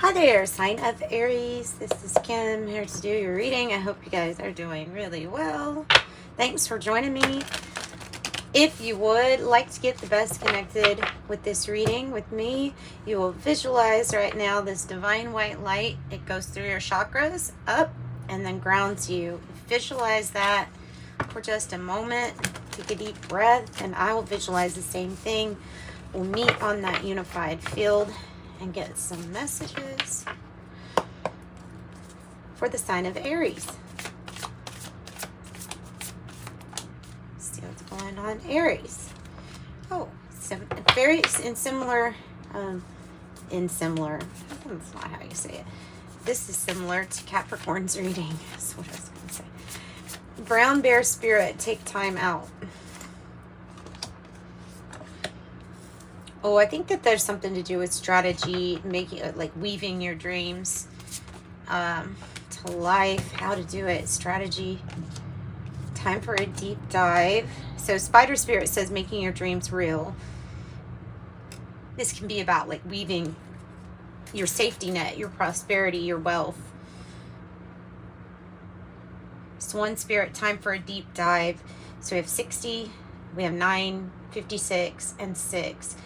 Hi there, sign of Aries. This is Kim here to do your reading. I hope you guys are doing really well. Thanks for joining me. If you would like to get the best connected with this reading with me, you will visualize right now this divine white light. It goes through your chakras up and then grounds you. Visualize that for just a moment. Take a deep breath and I will visualize the same thing. We'll meet on that unified field and get some messages for the sign of Aries. See what's going on, Aries. Oh, so very similar. That's not how you say it. This is similar to Capricorn's reading. That's what I was going to say. Brown bear spirit, take time out. Oh, I think that there's something to do with strategy, making it like weaving your dreams to life, how to do it, strategy. Time for a deep dive. So Spider Spirit says making your dreams real. This can be about like weaving your safety net, your prosperity, your wealth. Swan Spirit, time for a deep dive. So we have 60, we have 9, 56, and 6.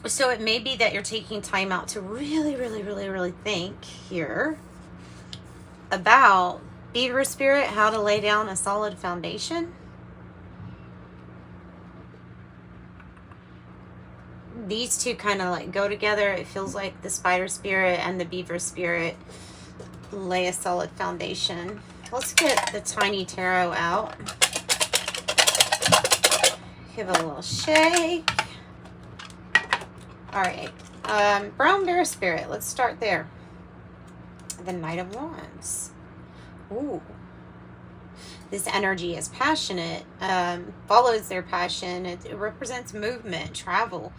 So it may be that you're taking time out to really think here about Beaver Spirit, how to lay down a solid foundation. These two kind of like go together. It feels like the Spider Spirit and the Beaver Spirit lay a solid foundation. Let's get the Tiny Tarot out. Give it a little shake. All right. Brown Bear Spirit. Let's start there. The Knight of Wands. Ooh. This energy is passionate. Follows their passion. It represents movement, travel.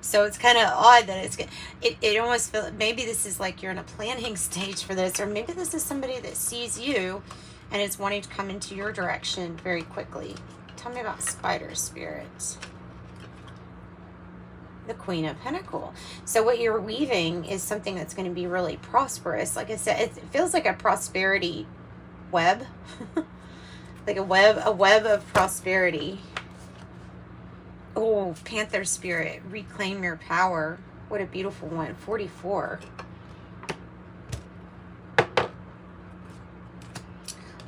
So it's kind of odd that it almost feels, maybe this is like you're in a planning stage for this, or maybe this is somebody that sees you and is wanting to come into your direction very quickly. Tell me about Spider Spirit. The Queen of Pentacles. So what you're weaving is something that's going to be really prosperous. Like I said, it feels like a prosperity web. Like a web of prosperity. Oh, Panther Spirit, reclaim your power. What a beautiful one. 44.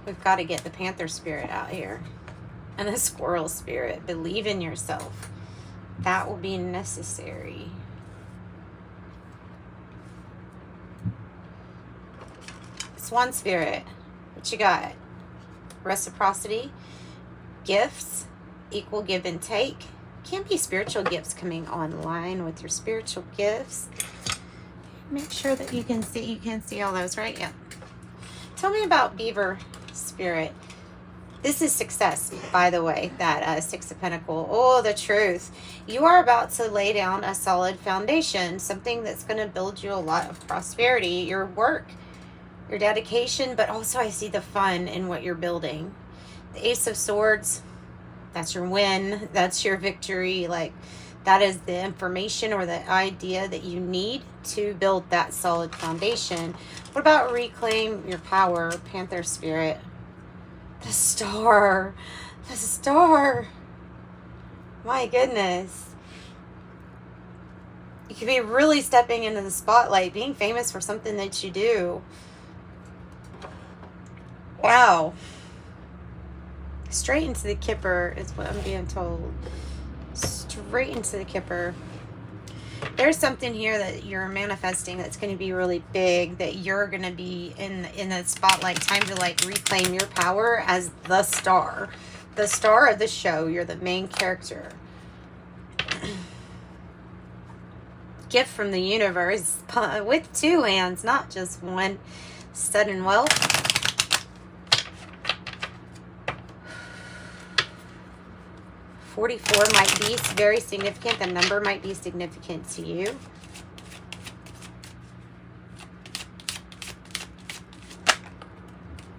We've got to get the Panther Spirit out here. And the Squirrel Spirit, believe in yourself. That will be necessary. Swan Spirit, what you got? Reciprocity, gifts, equal give and take. Can be spiritual gifts coming online with your spiritual gifts. Make sure that you can see all those, right? Yeah. Tell me about Beaver Spirit. This is success, by the way, that Six of Pentacles. Oh, the truth. You are about to lay down a solid foundation, something that's going to build you a lot of prosperity, your work, your dedication, but also I see the fun in what you're building. The Ace of Swords, that's your win. That's your victory. Like, that is the information or the idea that you need to build that solid foundation. What about reclaim your power, Panther Spirit? The Star. The Star. My goodness. You could be really stepping into the spotlight, being famous for something that you do. Wow. Straight into the Kipper is what I'm being told. Straight into the Kipper. There's something here that you're manifesting that's going to be really big, that you're going to be in the spotlight. Time to like reclaim your power as the star of the show. You're the main character. Gift from the universe with two hands, not just one. Sudden wealth. $44 might be very significant. The number might be significant to you.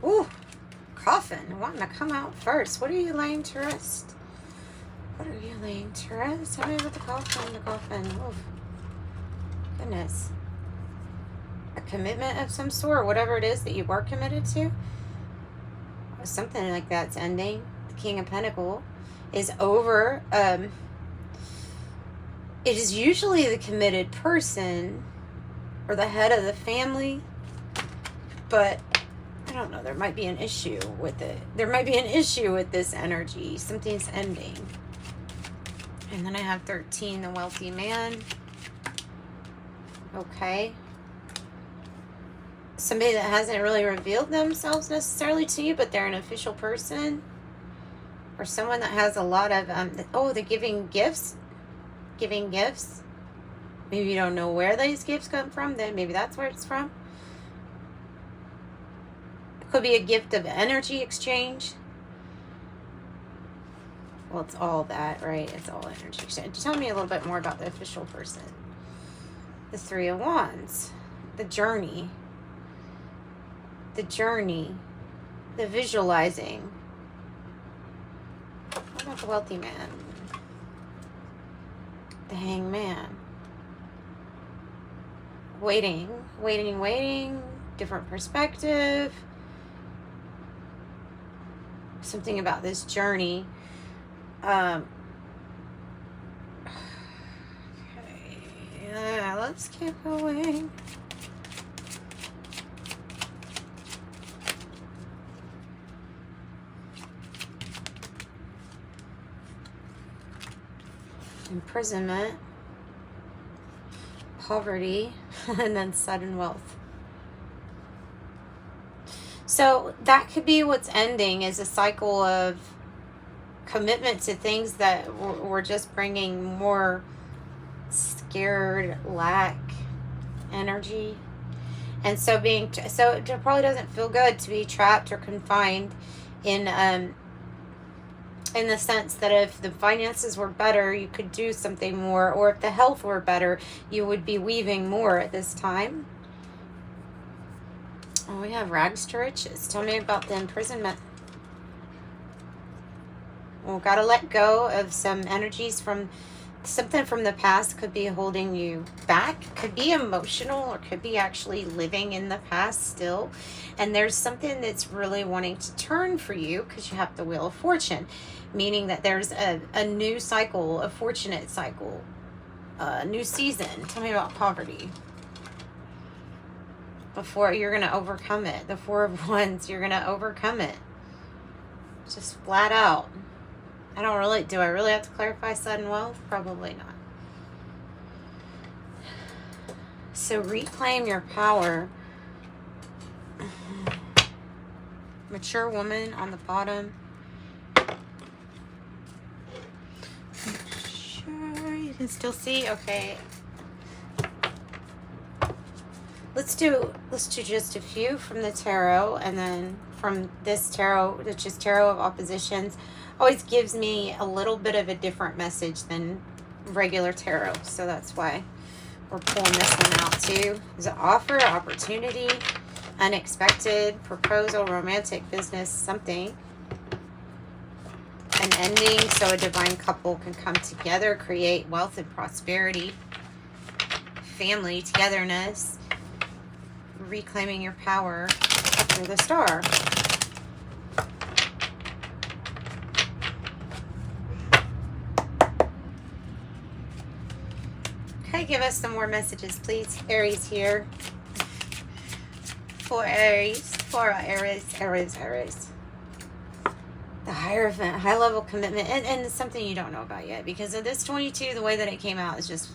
Ooh, coffin wanting to come out first. What are you laying to rest? What are you laying to rest? Tell me about the coffin. The coffin. Oof. Goodness. A commitment of some sort, whatever it is that you were committed to. Something like that's ending. The King of Pentacles is over. It is usually the committed person or the head of the family, but I don't know, there might be an issue with it. There might be an issue with this energy. Something's ending. And then I have 13, the wealthy man. Okay. Somebody that hasn't really revealed themselves necessarily to you, but they're an official person. Or someone that has a lot of, they're giving gifts. Giving gifts. Maybe you don't know where these gifts come from, then maybe that's where it's from. It could be a gift of energy exchange. Well, it's all that, right? It's all energy exchange. Tell me a little bit more about the official person. The Three of Wands. The journey. The journey. The visualizing. What about the wealthy man? The hangman. Waiting. Different perspective. Something about this journey. Okay. Yeah, let's keep going. Imprisonment, poverty, and then sudden wealth. So that could be what's ending, is a cycle of commitment to things that were just bringing more scared, lack energy. And so so it probably doesn't feel good to be trapped or confined in the sense that if the finances were better, you could do something more, or if the health were better, you would be weaving more at this time. Oh, we have rags to riches. Tell me about the imprisonment. Well, got to let go of some energies from something from the past. Could be holding you back, could be emotional, or could be actually living in the past still. And there's something that's really wanting to turn for you, because you have the Wheel of Fortune, meaning that there's a new cycle, a fortunate cycle, a new season. Tell me about poverty. Before you're going to overcome it. The Four of Wands, you're going to overcome it. Just flat out. Do I really have to clarify sudden wealth? Probably not. So reclaim your power. Mature woman on the bottom. Sure, you can still see. Okay. Let's do just a few from the tarot, and then from this tarot, which is Tarot of Oppositions, always gives me a little bit of a different message than regular tarot. So that's why we're pulling this one out too. There's an offer, opportunity, unexpected, proposal, romantic, business, something. An ending, so a divine couple can come together, create wealth and prosperity, family, togetherness, reclaiming your power through the Star. Okay, give us some more messages, please. Aries here. For Aries. Aries. The Hierophant, high-level commitment, and it's something you don't know about yet, because of this 22, the way that it came out is just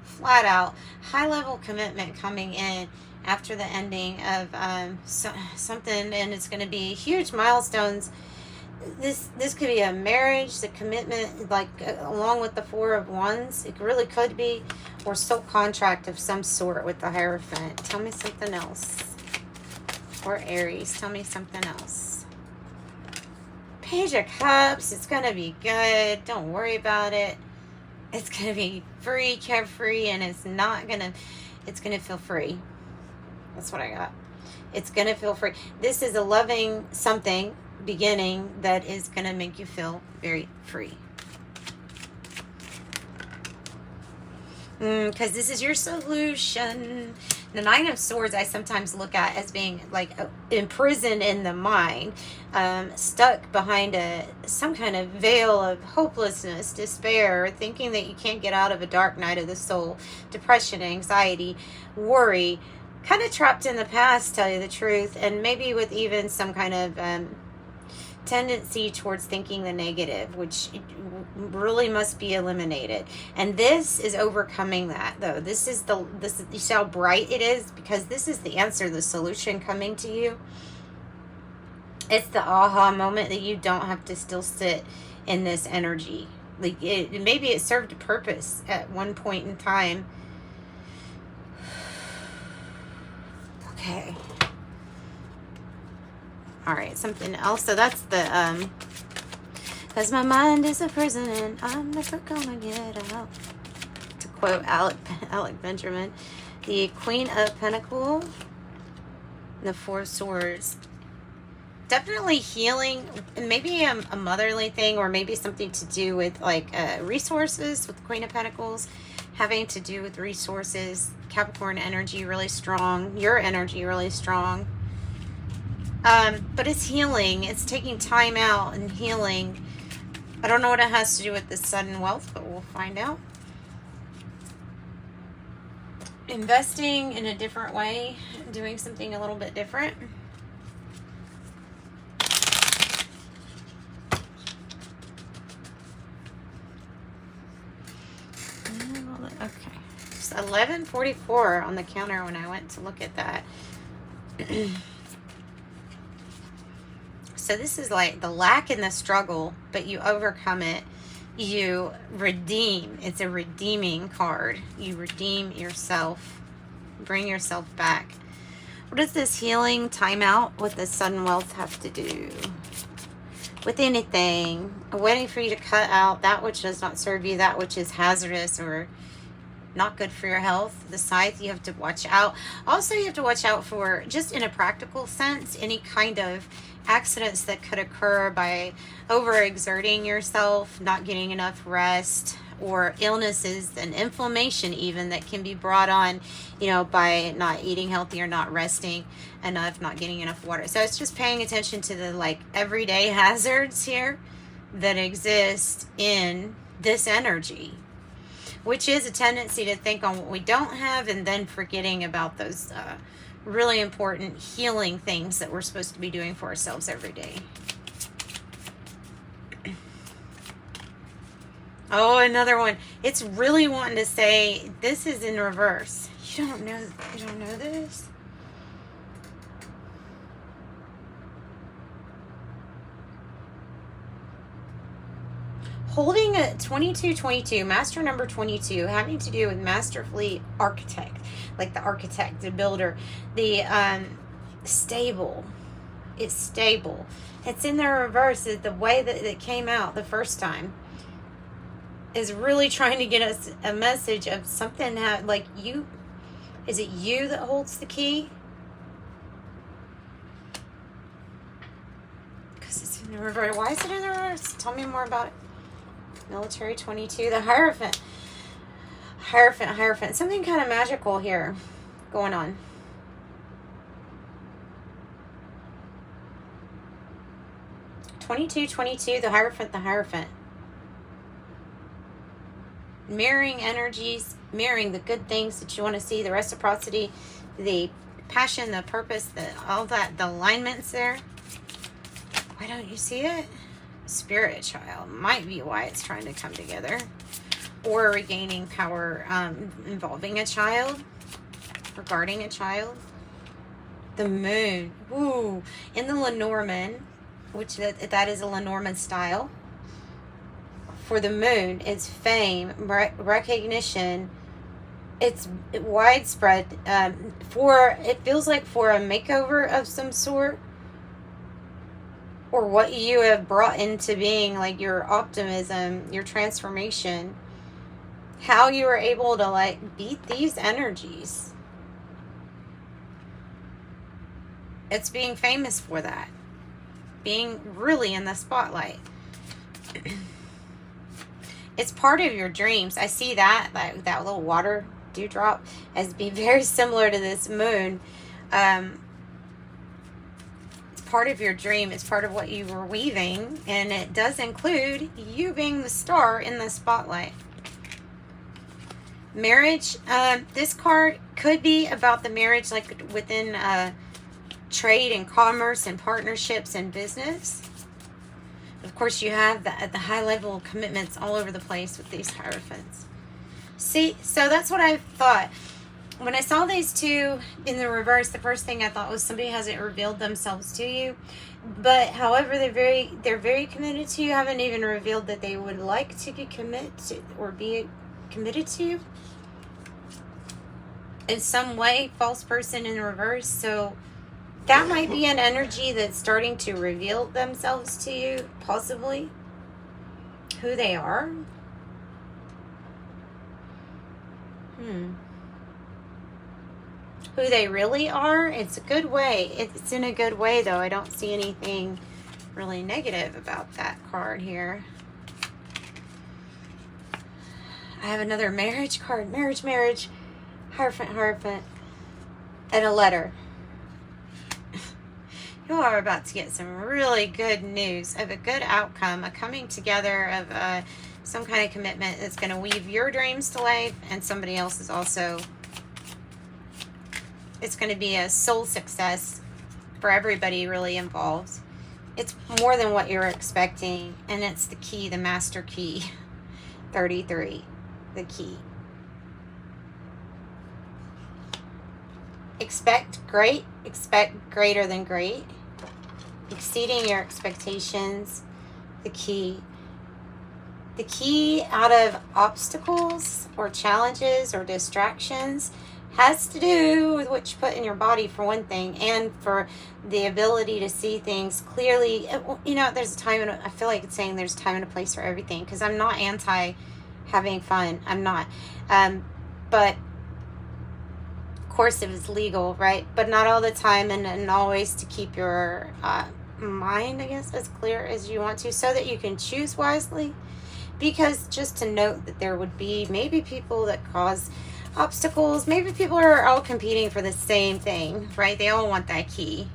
flat out high-level commitment coming in after the ending of something, and it's going to be huge milestones. This could be a marriage, the commitment, like along with the Four of Wands. It really could be, or soul contract of some sort with the Hierophant. Tell me something else. Or Aries, tell me something else. Page of Cups, it's going to be good. Don't worry about it. It's going to be free, carefree, and it's going to feel free. That's what I got. It's going to feel free. This is a loving something beginning that is going to make you feel very free. Because this is your solution. The Nine of Swords I sometimes look at as being like imprisoned in the mind, stuck behind some kind of veil of hopelessness, despair, thinking that you can't get out of a dark night of the soul, depression, anxiety, worry, kind of trapped in the past, tell you the truth, and maybe with even some kind of tendency towards thinking the negative, which really must be eliminated. And this is overcoming that, though. This is you see how bright it is, because this is the answer, the solution coming to you. It's the aha moment that you don't have to still sit in this energy. Like maybe it served a purpose at one point in time. Okay. All right, something else. So that's the, because my mind is a prison and I'm never gonna get out. To quote Alec Benjamin, the Queen of Pentacles, the Four of Swords. Definitely healing, maybe a motherly thing, or maybe something to do with like resources with the Queen of Pentacles, having to do with resources. Capricorn energy really strong, your energy really strong. But it's healing. It's taking time out and healing. I don't know what it has to do with this sudden wealth, but we'll find out. Investing in a different way, doing something a little bit different. Okay. It's 11:44 on the counter when I went to look at that. So this is like the lack and the struggle, but you overcome it. You redeem. It's a redeeming card. You redeem yourself. Bring yourself back. What does this healing timeout with the sudden wealth have to do with anything? Waiting for you to cut out that which does not serve you, that which is hazardous or not good for your health. The Scythe, you have to watch out. Also, you have to watch out for, just in a practical sense, any kind of accidents that could occur by overexerting yourself, not getting enough rest, or illnesses and inflammation even that can be brought on, by not eating healthy or not resting enough, not getting enough water. So it's just paying attention to the like everyday hazards here that exist in this energy, which is a tendency to think on what we don't have and then forgetting about those really important healing things that we're supposed to be doing for ourselves every day. Oh, another one. It's really wanting to say this is in reverse. You don't know this? Holding a 2222, master number 22, having to do with masterfully architect, like the architect, the builder, the stable. It's stable. It's in the reverse. The way that it came out the first time is really trying to get us a message of something like you. Is it you that holds the key? Because it's in the reverse. Why is it in the reverse? Tell me more about it. Military 22, the Hierophant. Hierophant. Something kind of magical here going on. the Hierophant. Mirroring energies, mirroring the good things that you want to see, the reciprocity, the passion, the purpose, all that, the alignments there. Why don't you see it? Spirit child might be why it's trying to come together, or regaining power involving a child, regarding a child. The moon, woo, in the Lenormand, which that is a Lenormand style. For the moon, it's fame, recognition. It's widespread. It feels like for a makeover of some sort, or what you have brought into being, like your optimism, your transformation, how you were able to like beat these energies. It's being famous for that, being really in the spotlight. It's part of your dreams. I see that, like that little water dewdrop, as being very similar to this moon. It's part of your dream. It's part of what you were weaving, and it does include you being the star in the spotlight. Marriage. This card could be about the marriage, like within trade and commerce and partnerships and business. Of course, you have the high level commitments all over the place with these Hierophants. See, so that's what I thought. When I saw these two in the reverse, the first thing I thought was somebody hasn't revealed themselves to you. But however, they're very committed to you. Haven't even revealed that they would like to get committed to, or be committed to you in some way. False person in reverse. So that might be an energy that's starting to reveal themselves to you, possibly. Who they are. Who they really are. It's a good way. It's in a good way, though. I don't see anything really negative about that card here. I have another marriage card. Marriage. Hierophant. And a letter. You are about to get some really good news of a good outcome, a coming together of some kind of commitment that's going to weave your dreams to life, and somebody else is also. It's going to be a soul success for everybody really involved. It's more than what you're expecting, and it's the key, the master key, 33, the key. Expect great, expect greater than great. Exceeding your expectations, the key. The key out of obstacles or challenges or distractions has to do with what you put in your body, for one thing, and for the ability to see things clearly. You know, there's a time, and I feel like it's saying there's a time and a place for everything, because I'm not anti having fun. I'm not. But of course, if it's legal, right? But not all the time, and always to keep your mind, I guess, as clear as you want to, so that you can choose wisely. Because just to note that there would be maybe people that cause obstacles. Maybe people are all competing for the same thing, right? They all want that key.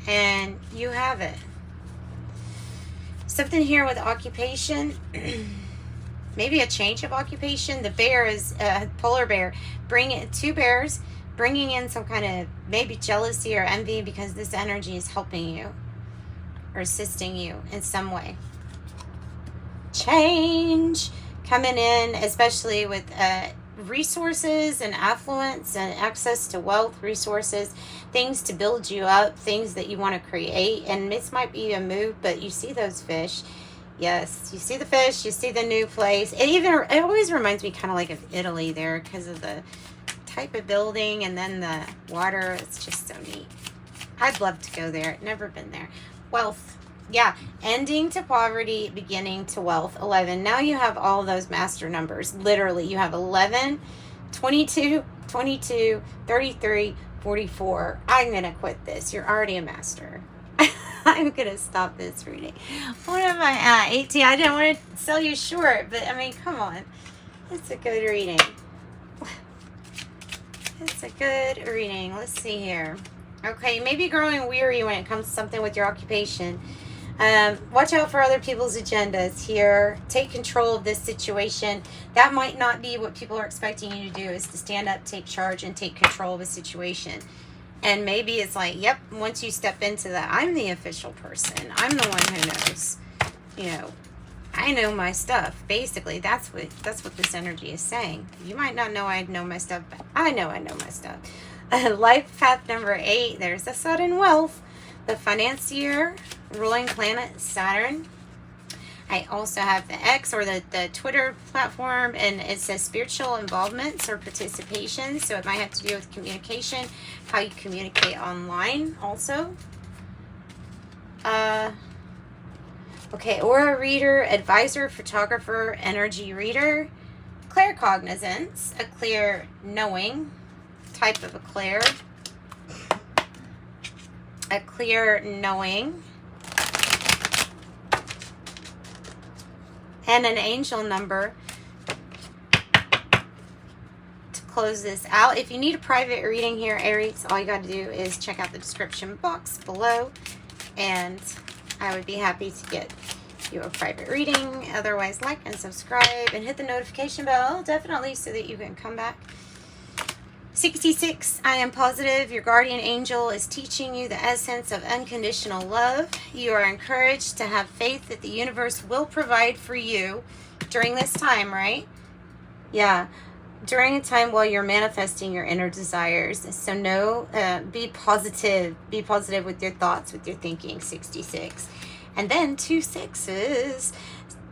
And you have it. Something here with occupation. Maybe a change of occupation. The bear is a polar bear. Two bears, bringing in some kind of maybe jealousy or envy, because this energy is helping you or assisting you in some way. Change coming in, especially with resources and affluence and access to wealth, resources, things to build you up, things that you want to create. And this might be a move, but you see those fish. Yes, you see the fish, you see the new place. It always reminds me kind of like of Italy there, because of the type of building and then the water. It's just so neat. I'd love to go there. Never been there. Wealth. Yeah, ending to poverty, beginning to wealth. 11. Now you have all those master numbers. Literally, you have 11, 22, 22, 33, 44. I'm going to quit this. You're already a master. I'm going to stop this reading. What am I at? 18. I didn't want to sell you short, but I mean, come on. It's a good reading. It's a good reading. Let's see here. Okay, maybe growing weary when it comes to something with your occupation. Watch out for other people's agendas here. Take control of this situation. That might not be what people are expecting you to do, is to stand up, take charge, and take control of a situation. And maybe it's like, yep, once you step into that, I'm the official person. I'm the one who knows. You know, I know my stuff. Basically, that's what this energy is saying. You might not know I know my stuff, but I know my stuff. Life path number 8. There's the sudden wealth. The financier, ruling planet Saturn. I also have the X, or the Twitter platform, and it says spiritual involvements or participation. So it might have to do with communication, how you communicate online also. Okay, aura reader, advisor, photographer, energy reader, claircognizance, a clear knowing, type of a clear knowing. and an angel number to close this out. If you need a private reading here, Aries, all you got to do is check out the description box below, and I would be happy to get you a private reading. Otherwise, like and subscribe and hit the notification bell, definitely, so that you can come back. 66, I am positive your guardian angel is teaching you the essence of unconditional love. You are encouraged to have faith that the universe will provide for you during this time, right? Yeah, during a time while you're manifesting your inner desires. So be positive. Be positive with your thoughts, with your thinking, 66. And then 2 6s.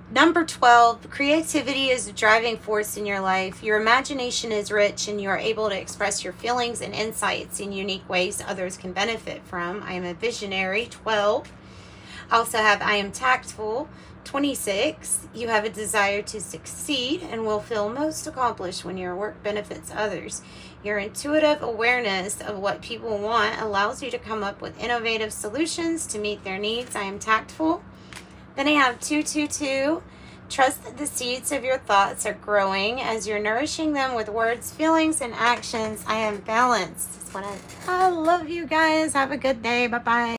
Number 12, creativity is a driving force in your life. Your imagination is rich and you are able to express your feelings and insights in unique ways others can benefit from. I am a visionary, 12. I also have I am tactful, 26. You have a desire to succeed and will feel most accomplished when your work benefits others. Your intuitive awareness of what people want allows you to come up with innovative solutions to meet their needs. I am tactful. Then I have 222. Trust that the seeds of your thoughts are growing as you're nourishing them with words, feelings, and actions. I am balanced. That's what I love you guys. Have a good day. Bye-bye.